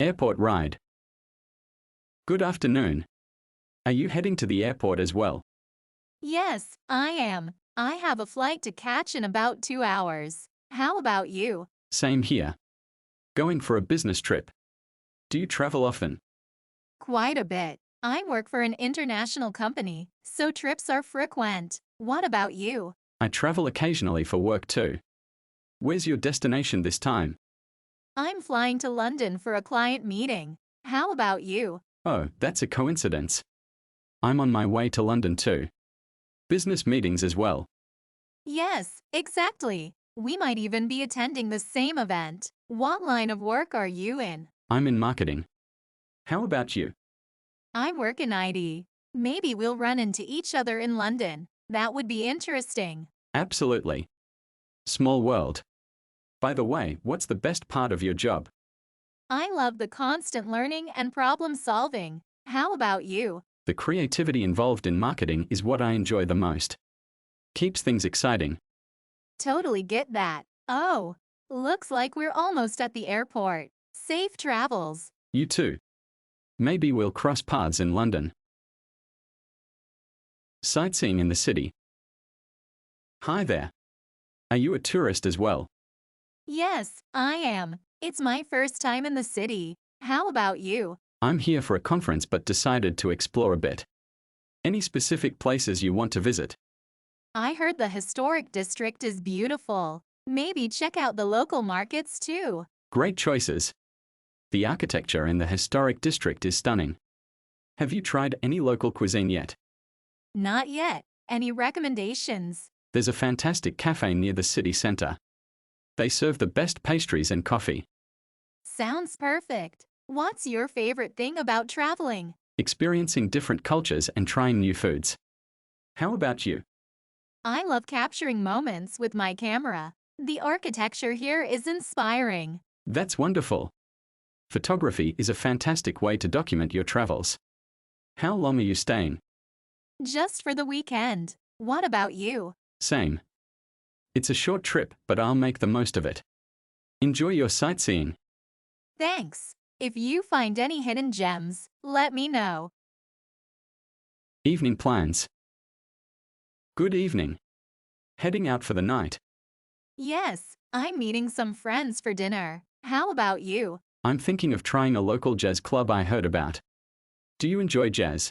Airport ride. Good afternoon. Are you heading to the airport as well? Yes, I am. I have a flight to catch in about 2 hours. How about you? Same here. Going for a business trip. Do you travel often? Quite a bit. I work for an international company, so trips are frequent. What about you? I travel occasionally for work too. Where's your destination this time? I'm flying to London for a client meeting. How about you? Oh, that's a coincidence. I'm on my way to London too. Business meetings as well. Yes, exactly. We might even be attending the same event. What line of work are you in? I'm in marketing. How about you? I work in ID. Maybe we'll run into each other in London. That would be interesting. Absolutely. Small world. By the way, what's the best part of your job? I love the constant learning and problem solving. How about you? The creativity involved in marketing is what I enjoy the most. Keeps things exciting. Totally get that. Oh, looks like we're almost at the airport. Safe travels. You too. Maybe we'll cross paths in London. Sightseeing in the city. Hi there. Are you a tourist as well? Yes, I am. It's my first time in the city. How about you? I'm here for a conference but decided to explore a bit. Any specific places you want to visit? I heard the historic district is beautiful. Maybe check out the local markets too. Great choices. The architecture in the historic district is stunning. Have you tried any local cuisine yet? Not yet. Any recommendations? There's a fantastic cafe near the city center. They serve the best pastries and coffee. Sounds perfect. What's your favorite thing about traveling? Experiencing different cultures and trying new foods. How about you? I love capturing moments with my camera. The architecture here is inspiring. That's wonderful. Photography is a fantastic way to document your travels. How long are you staying? Just for the weekend. What about you? Same. It's a short trip, but I'll make the most of it. Enjoy your sightseeing. Thanks. If you find any hidden gems, let me know. Evening plans. Good evening. Heading out for the night. Yes, I'm meeting some friends for dinner. How about you? I'm thinking of trying a local jazz club I heard about. Do you enjoy jazz?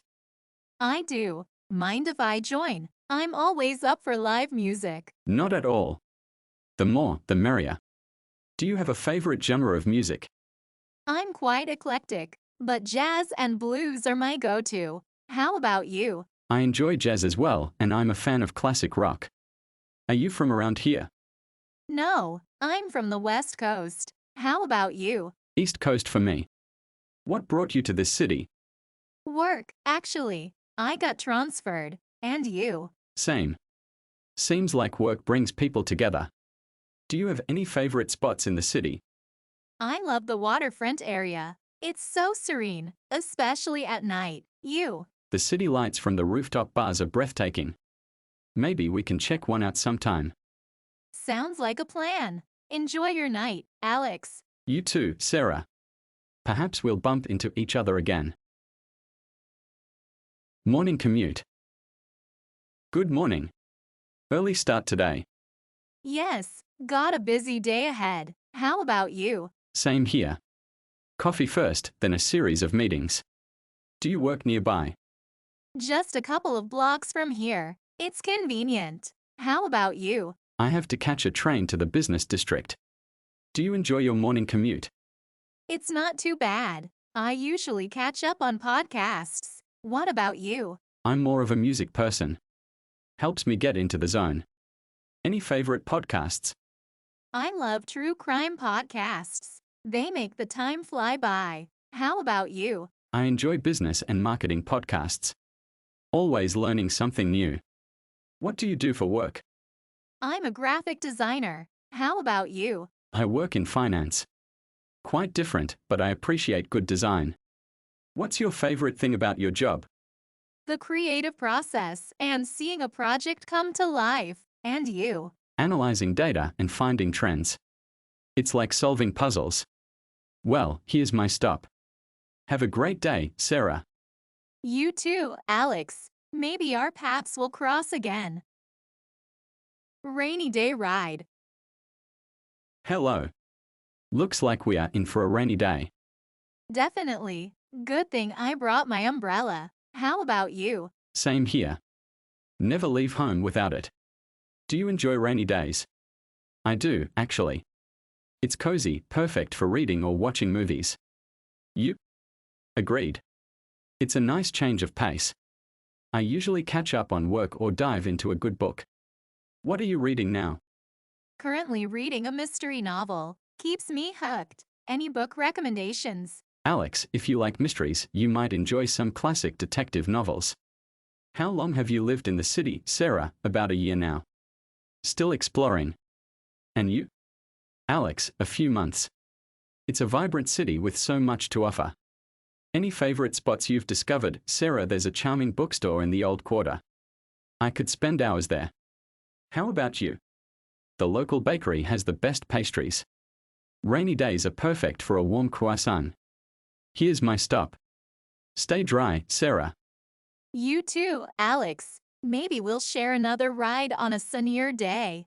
I do. Mind if I join? I'm always up for live music. Not at all. The more, the merrier. Do you have a favorite genre of music? I'm quite eclectic, but jazz and blues are my go-to. How about you? I enjoy jazz as well, and I'm a fan of classic rock. Are you from around here? No, I'm from the West Coast. How about you? East Coast for me. What brought you to this city? Work, actually. I got transferred. And you? Same. Seems like work brings people together. Do you have any favorite spots in the city? I love the waterfront area. It's so serene, especially at night. You? The city lights from the rooftop bars are breathtaking. Maybe we can check one out sometime. Sounds like a plan. Enjoy your night, Alex. You too, Sarah. Perhaps we'll bump into each other again. Morning commute. Good morning. Early start today. Yes, got a busy day ahead. How about you? Same here. Coffee first, then a series of meetings. Do you work nearby? Just a couple of blocks from here. It's convenient. How about you? I have to catch a train to the business district. Do you enjoy your morning commute? It's not too bad. I usually catch up on podcasts. What about you? I'm more of a music person. Helps me get into the zone. Any favorite podcasts? I love true crime podcasts. They make the time fly by. How about you? I enjoy business and marketing podcasts. Always learning something new. What do you do for work? I'm a graphic designer. How about you? I work in finance. Quite different, but I appreciate good design. What's your favorite thing about your job? The creative process and seeing a project come to life. And you? Analyzing data and finding trends. It's like solving puzzles. Well, here's my stop. Have a great day, Sarah. You too, Alex. Maybe our paths will cross again. Rainy day ride. Hello. Looks like we are in for a rainy day. Definitely. Good thing I brought my umbrella. How about you? Same here. Never leave home without it. Do you enjoy rainy days? I do, actually. It's cozy, perfect for reading or watching movies. You? Agreed. It's a nice change of pace. I usually catch up on work or dive into a good book. What are you reading now? Currently reading a mystery novel. Keeps me hooked. Any book recommendations? Alex, if you like mysteries, you might enjoy some classic detective novels. How long have you lived in the city, Sarah? About a year now. Still exploring. And you? Alex, a few months. It's a vibrant city with so much to offer. Any favorite spots you've discovered? Sarah, there's a charming bookstore in the Old Quarter. I could spend hours there. How about you? The local bakery has the best pastries. Rainy days are perfect for a warm croissant. Here's my stop. Stay dry, Sarah. You too, Alex. Maybe we'll share another ride on a sunnier day.